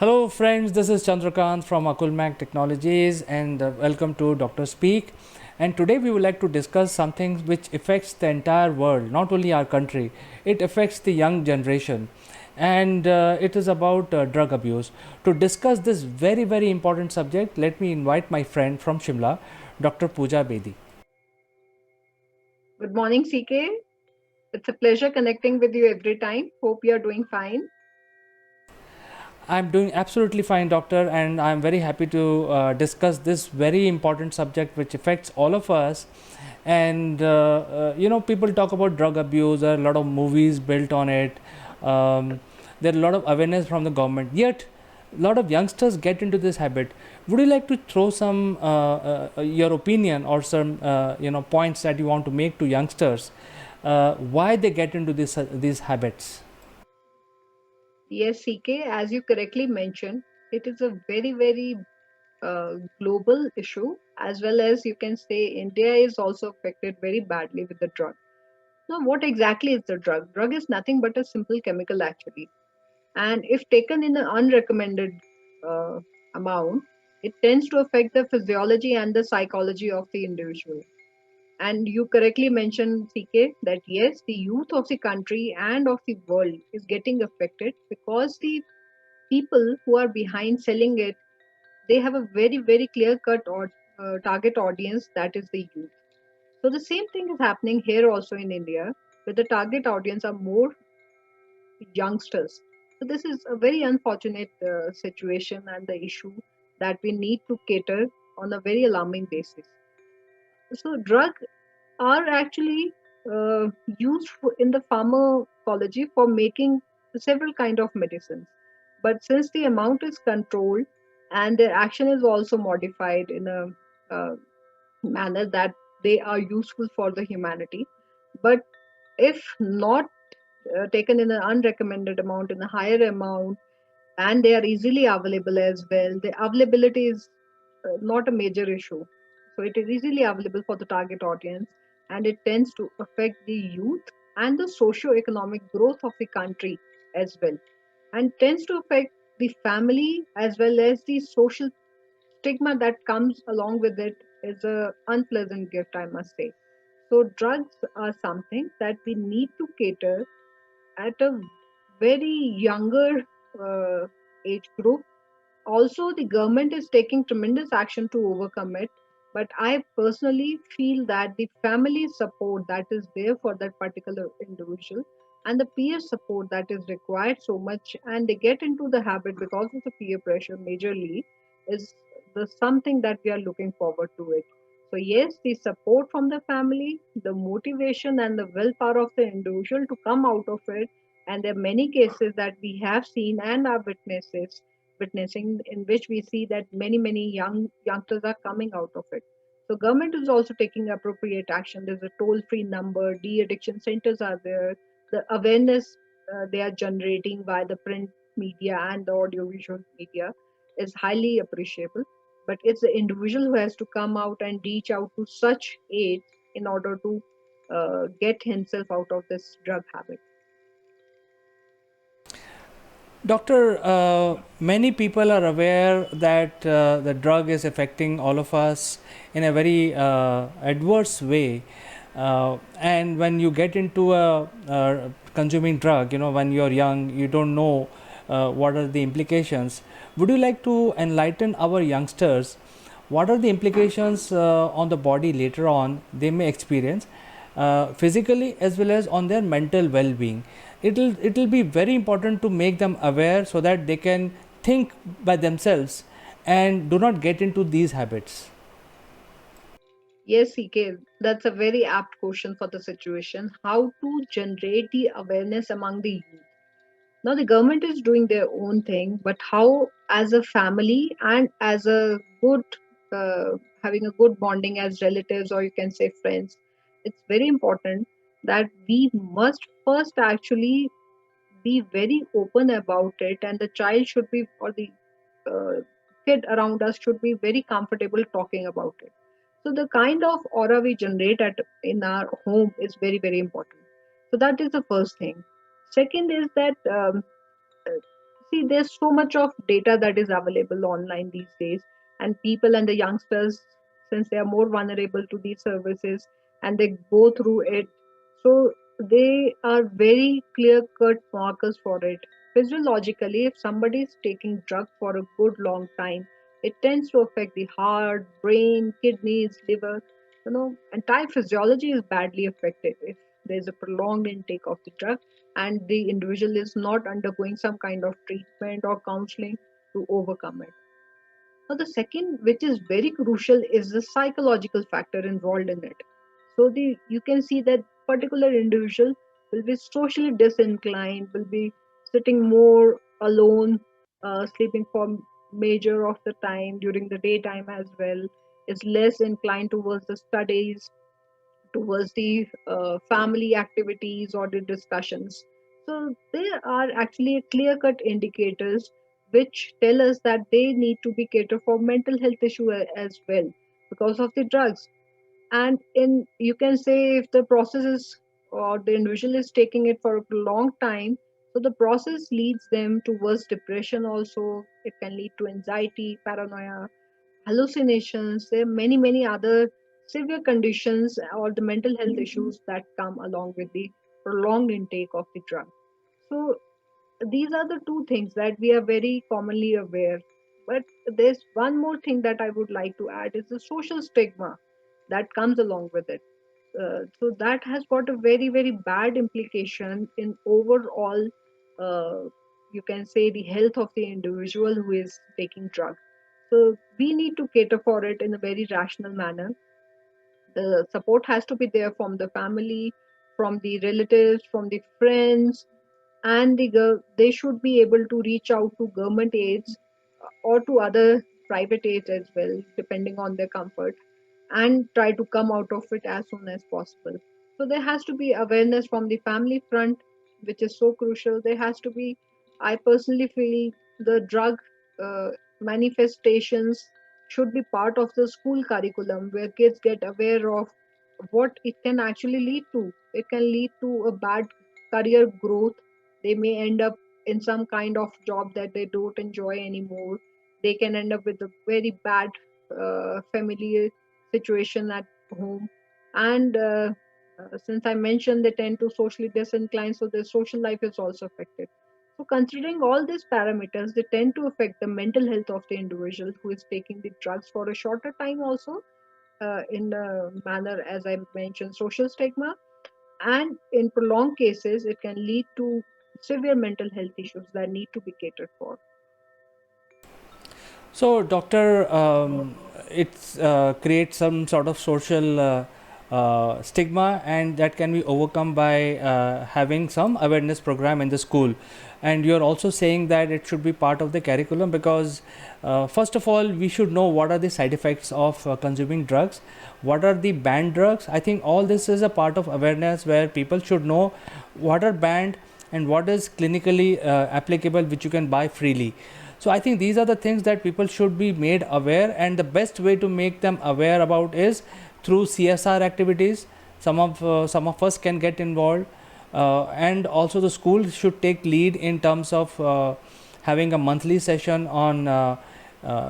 Hello, friends. This is Chandrakant from Akulmac Technologies, and welcome to Dr. Speak. And today we would like to discuss something which affects the entire world, not only our country. It affects the young generation, and it is about drug abuse. To discuss this very important subject, let me invite my friend from Shimla, Dr. Pooja Bedi. Good morning, CK. It's a pleasure connecting with you every time. Hope you're doing fine. I'm doing absolutely fine, doctor, and I'm very happy to discuss this very important subject which affects all of us. And people talk about drug abuse. There are a lot of movies built on it. There are a lot of awareness from the government. Yet, a lot of youngsters get into this habit. Would you like to throw some your opinion or some points that you want to make to youngsters? Why they get into these habits? Yes, CK, as you correctly mentioned, it is a very global issue, as well as you can say India is also affected very badly with the drug. Now, what exactly is the drug? Drug is nothing but a simple chemical, actually. And if taken in an unrecommended uh, amount, it tends to affect the physiology and the psychology of the individual. And you correctly mentioned, CK, that yes, the youth of the country and of the world is getting affected because the people who are behind selling it, they have a very clear cut or target audience, that is the youth. So the same thing is happening here also in India, where the target audience are more youngsters. So this is a very unfortunate situation and the issue that we need to cater on a very alarming basis. So drugs are actually used in the pharmacology for making several kind of medicines, but since the amount is controlled and their action is also modified in a manner that they are useful for the humanity, but if not taken in an unrecommended amount, in a higher amount, and they are easily available as well, the availability is not a major issue. So it is easily available for the target audience, and it tends to affect the youth and the socio-economic growth of the country as well, and tends to affect the family as well as the social stigma that comes along with it is a unpleasant gift, I must say. So drugs are something that we need to cater at a very younger uh, age group. Also, the government is taking tremendous action to overcome it, but I personally feel that the family support that is there for that particular individual and the peer support that is required so much, and they get into the habit because of the peer pressure majorly, is the something that we are looking forward to it. So yes, the support from the family, the motivation and the willpower of the individual to come out of it, and there are many cases that we have seen and are witnessing in which we see that many youngsters are coming out of it. So government is also taking appropriate action. There's a toll free number, de-addiction centers are there, the awareness they are generating by the print media and the audiovisual media is highly appreciable, but it's the individual who has to come out and reach out to such aids in order to get himself out of this drug habit. Doctor, many people are aware that the drug is affecting all of us in a very adverse way. And when you get into consuming drug, when you're young, you don't know what are the implications. Would you like to enlighten our youngsters what are the implications on the body later on they may experience, physically as well as on their mental well-being? It'll be very important to make them aware so that they can think by themselves and do not get into these habits. Yes, CK, that's a very apt question for the situation. How to generate the awareness among the youth? Now, the government is doing their own thing, but how, as a family and as a good, having a good bonding as relatives or you can say friends, it's very important that we must first actually be very open about it, and the child should be, or the uh, kid around us should be very comfortable talking about it. So the kind of aura we generate at in our home is very important. So that is the first thing. Second is that See, there's so much of data that is available online these days, and people and the youngsters, since they are more vulnerable to these services and they go through it, so they are very clear cut markers for it. Physiologically, if somebody is taking drug for a good long time, it tends to affect the heart, brain, kidneys, liver. Entire physiology is badly affected if there's a prolonged intake of the drug and the individual is not undergoing some kind of treatment or counseling to overcome it. Now, the second, which is very crucial, is the psychological factor involved in it. So, you can see that particular individual will be socially disinclined, will be sitting more alone, sleeping for major of the time during the daytime as well, is less inclined towards the studies, towards the family activities or the discussions. So there are actually clear cut indicators which tell us that they need to be catered for mental health issue as well because of the drugs. And in, you can say, if the process is or the individual is taking it for a long time, so the process leads them towards depression also. It can lead to anxiety, paranoia, hallucinations. There are many, many other severe conditions or the mental health issues that come along with the prolonged intake of the drug. So these are the two things that we are very commonly aware. But there's one more thing that I would like to add is the social stigma that comes along with it. So that has got a very, very bad implication in overall, uh, you can say, the health of the individual who is taking drug. So we need to cater for it in a very rational manner. The support has to be there from the family, from the relatives, from the friends, and they should be able to reach out to government aids or to other private aids as well, depending on their comfort, and try to come out of it as soon as possible. So there has to be awareness from the family front, which is so crucial. There has to be, I personally feel, the drug uh, manifestations should be part of the school curriculum where kids get aware of what it can actually lead to. It can lead to a bad career growth. They may end up in some kind of job that they don't enjoy anymore. They can end up with a very bad family situation at home. And since I mentioned they tend to socially disinclined, so their social life is also affected. So, considering all these parameters, they tend to affect the mental health of the individual who is taking the drugs for a shorter time, also in a manner, as I mentioned, social stigma. And in prolonged cases, it can lead to severe mental health issues that need to be catered for. So, doctor, it creates some sort of social stigma, and that can be overcome by having some awareness program in the school. And you're also saying that it should be part of the curriculum because, first of all, we should know what are the side effects of consuming drugs, what are the banned drugs. I think all this is a part of awareness where people should know what are banned and what is clinically applicable, which you can buy freely. So I think these are the things that people should be made aware, and the best way to make them aware about is through CSR activities. Some of us can get involved, and also the school should take lead in terms of having a monthly session on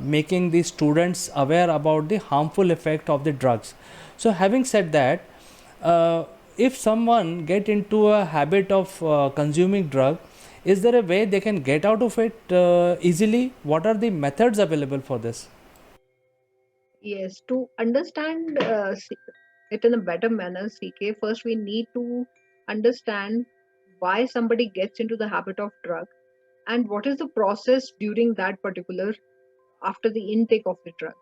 making the students aware about the harmful effect of the drugs. So having said that, uh, if someone get into a habit of consuming drug, is there a way they can get out of it easily? What are the methods available for this? Yes, to understand it in a better manner, CK, first we need to understand why somebody gets into the habit of drug and what is the process during that particular after the intake of the drug.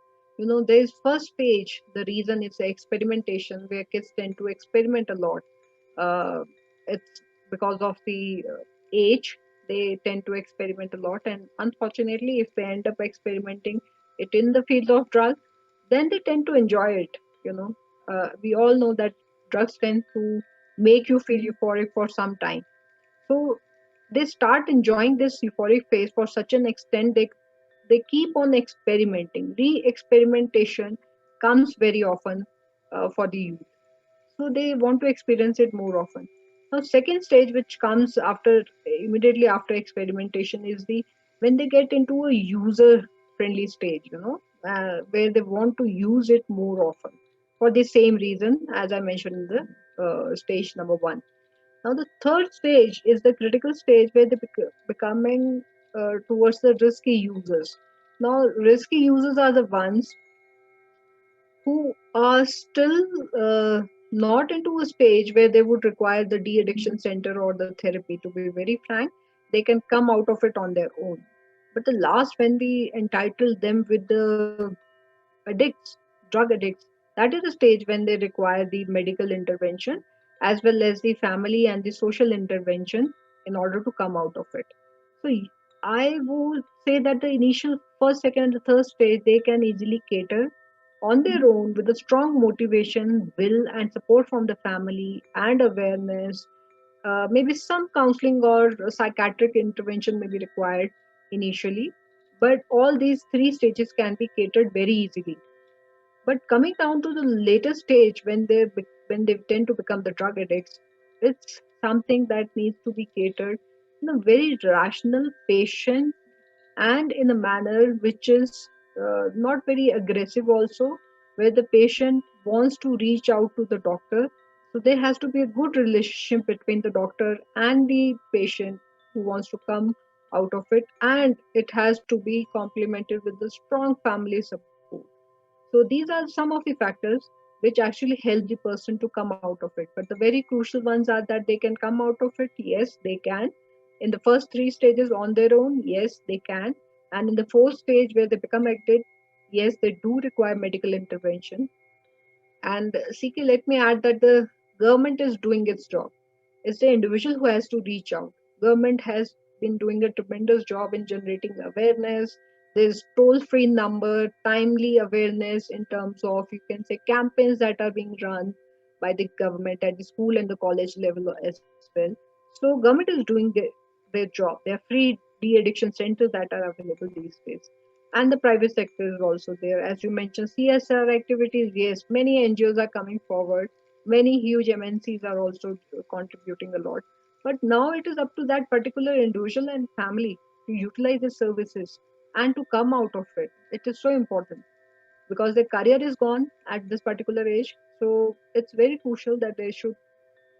There's first stage, the reason it's the experimentation where kids tend to experiment a lot. Uh, it's because of the age, they tend to experiment a lot, and unfortunately, if they end up experimenting it in the field of drug, then they tend to enjoy it. We all know that drugs tend to make you feel euphoric for some time. So they start enjoying this euphoric phase for such an extent they keep on experimenting. Re-experimentation comes very often for the youth, so they want to experience it more often. Now, second stage, which comes after immediately after experimentation, is the when they get into a user-friendly stage, where they want to use it more often for the same reason as I mentioned in the stage number one. Now, the third stage is the critical stage where they becoming towards the risky users. Now, risky users are the ones who are still not into a stage where they would require the de-addiction center or the therapy. To be very frank, they can come out of it on their own. But the last, when we entitle them with the addicts, drug addicts, that is the stage when they require the medical intervention as well as the family and the social intervention in order to come out of it. So I would say that the initial first, second, and the third stage they can easily cater on their own with a strong motivation, will, and support from the family and awareness. Maybe some counseling or psychiatric intervention may be required initially, but all these three stages can be catered very easily. But coming down to the later stage when when they tend to become the drug addicts, it's something that needs to be catered in a very rational, patient, and in a manner which is not very aggressive also, where the patient wants to reach out to the doctor. So there has to be a good relationship between the doctor and the patient who wants to come out of it, and it has to be complemented with the strong family support. So these are some of the factors which actually help the person to come out of it. But the very crucial ones are that they can come out of it. Yes, they can. In the first three stages on their own, yes, they can. And in the fourth stage where they become addicted, yes, they do require medical intervention. And CK, let me add that the government is doing its job. It's the individual who has to reach out. Government has been doing a tremendous job in generating awareness. There's toll-free number, timely awareness in terms of, you can say, campaigns that are being run by the government at the school and the college level as well. So government is doing their job. There are free de-addiction centers that are available these days. And the private sector is also there. As you mentioned, CSR activities, yes, many NGOs are coming forward. Many huge MNCs are also contributing a lot. But now it is up to that particular individual and family to utilize the services and to come out of it. It is so important because their career is gone at this particular age. So it's very crucial that they should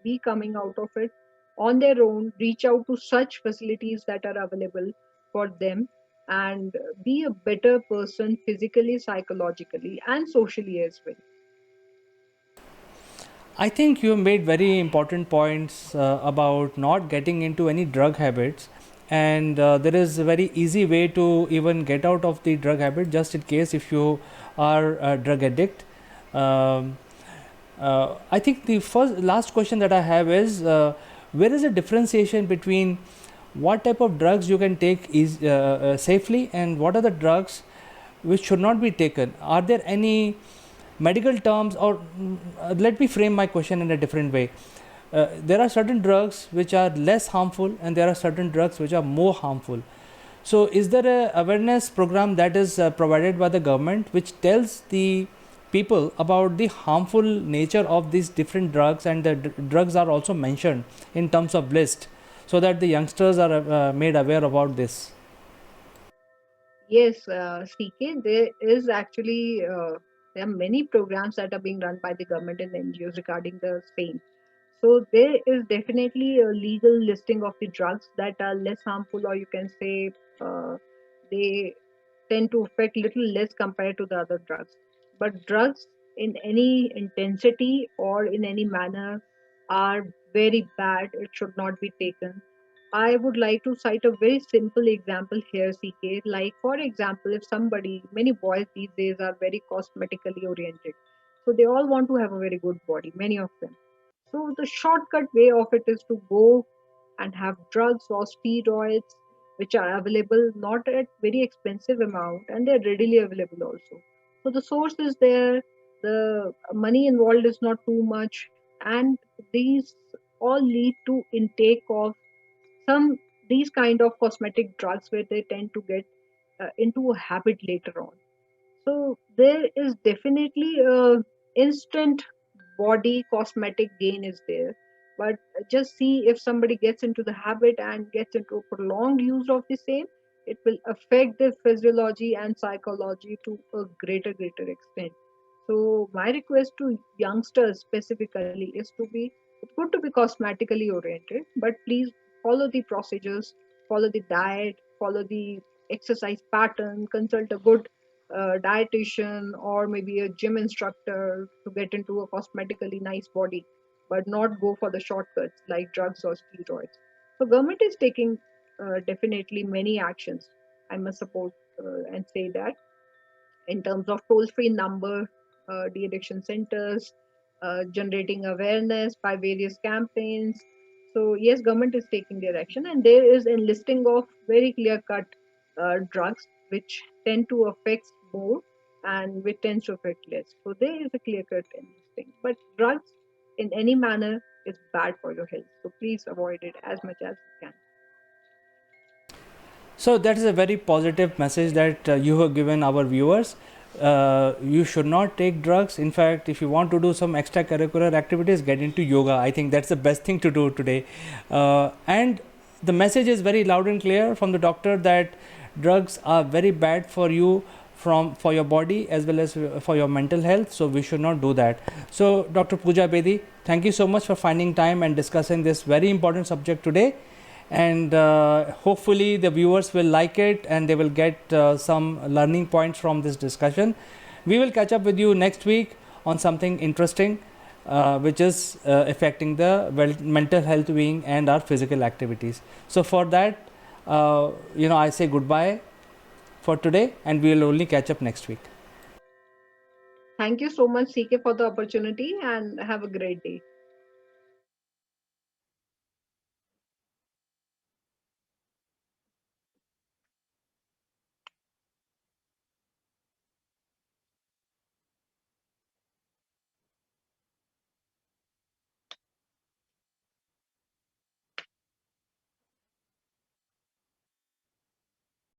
be coming out of it on their own, reach out to such facilities that are available for them, and be a better person physically, psychologically, and socially as well. I think you made very important points about not getting into any drug habits, and there is a very easy way to even get out of the drug habit, just in case if you are a drug addict. Um, I think the first last question that I have is where is the differentiation between what type of drugs you can take is safely and what are the drugs which should not be taken? Are there any medical terms, or let me frame my question in a different way. There are certain drugs which are less harmful and there are certain drugs which are more harmful. So is there a awareness program that is provided by the government which tells the people about the harmful nature of these different drugs, and the drugs are also mentioned in terms of list, so that the youngsters are made aware about this? Yes, CK, there is actually there are many programs that are being run by the government and NGOs regarding the same. So there is definitely a legal listing of the drugs that are less harmful, or you can say they tend to affect little less compared to the other drugs. But drugs in any intensity or in any manner are very bad. It should not be taken. I would like to cite a very simple example here, CK. Like, for example, if somebody, many boys these days are very cosmetically oriented. So they all want to have a very good body, many of them. So the shortcut way of it is to go and have drugs or steroids which are available not at very expensive amount, and they're readily available also. So the source is there, the money involved is not too much, and these all lead to intake of some these kind of cosmetic drugs where they tend to get into a habit later on. So there is definitely a instant body cosmetic gain is there, but just see if somebody gets into the habit and gets into a prolonged use of the same, it will affect their physiology and psychology to a greater extent. So my request to youngsters specifically is to be, it's good to be cosmetically oriented, but please follow the procedures, follow the diet, follow the exercise pattern, consult a good dietitian or maybe a gym instructor to get into a cosmetically nice body, but not go for the shortcuts like drugs or steroids. So government is taking definitely many actions. I must support and say that, in terms of toll-free number, de-addiction centers, generating awareness by various campaigns. So yes, government is taking their action, and there is a listing of very clear-cut drugs which tend to affect more and which tends to affect less. So there is a clear-cut listing. But drugs, in any manner, is bad for your health. So please avoid it as much as you can. So that is a very positive message that you have given our viewers. You should not take drugs. In fact, if you want to do some extracurricular activities, get into yoga. I think that's the best thing to do today. And the message is very loud and clear from the doctor that drugs are very bad for you, for your body as well as for your mental health. So we should not do that. So Dr. Pooja Bedi, thank you so much for finding time and discussing this very important subject today, and hopefully the viewers will like it and they will get some learning points from this discussion. We will catch up with you next week on something interesting which is affecting the mental health being and our physical activities. So for that, I say goodbye for today, and we will only catch up next week. Thank you so much, CK, for the opportunity, and have a great day.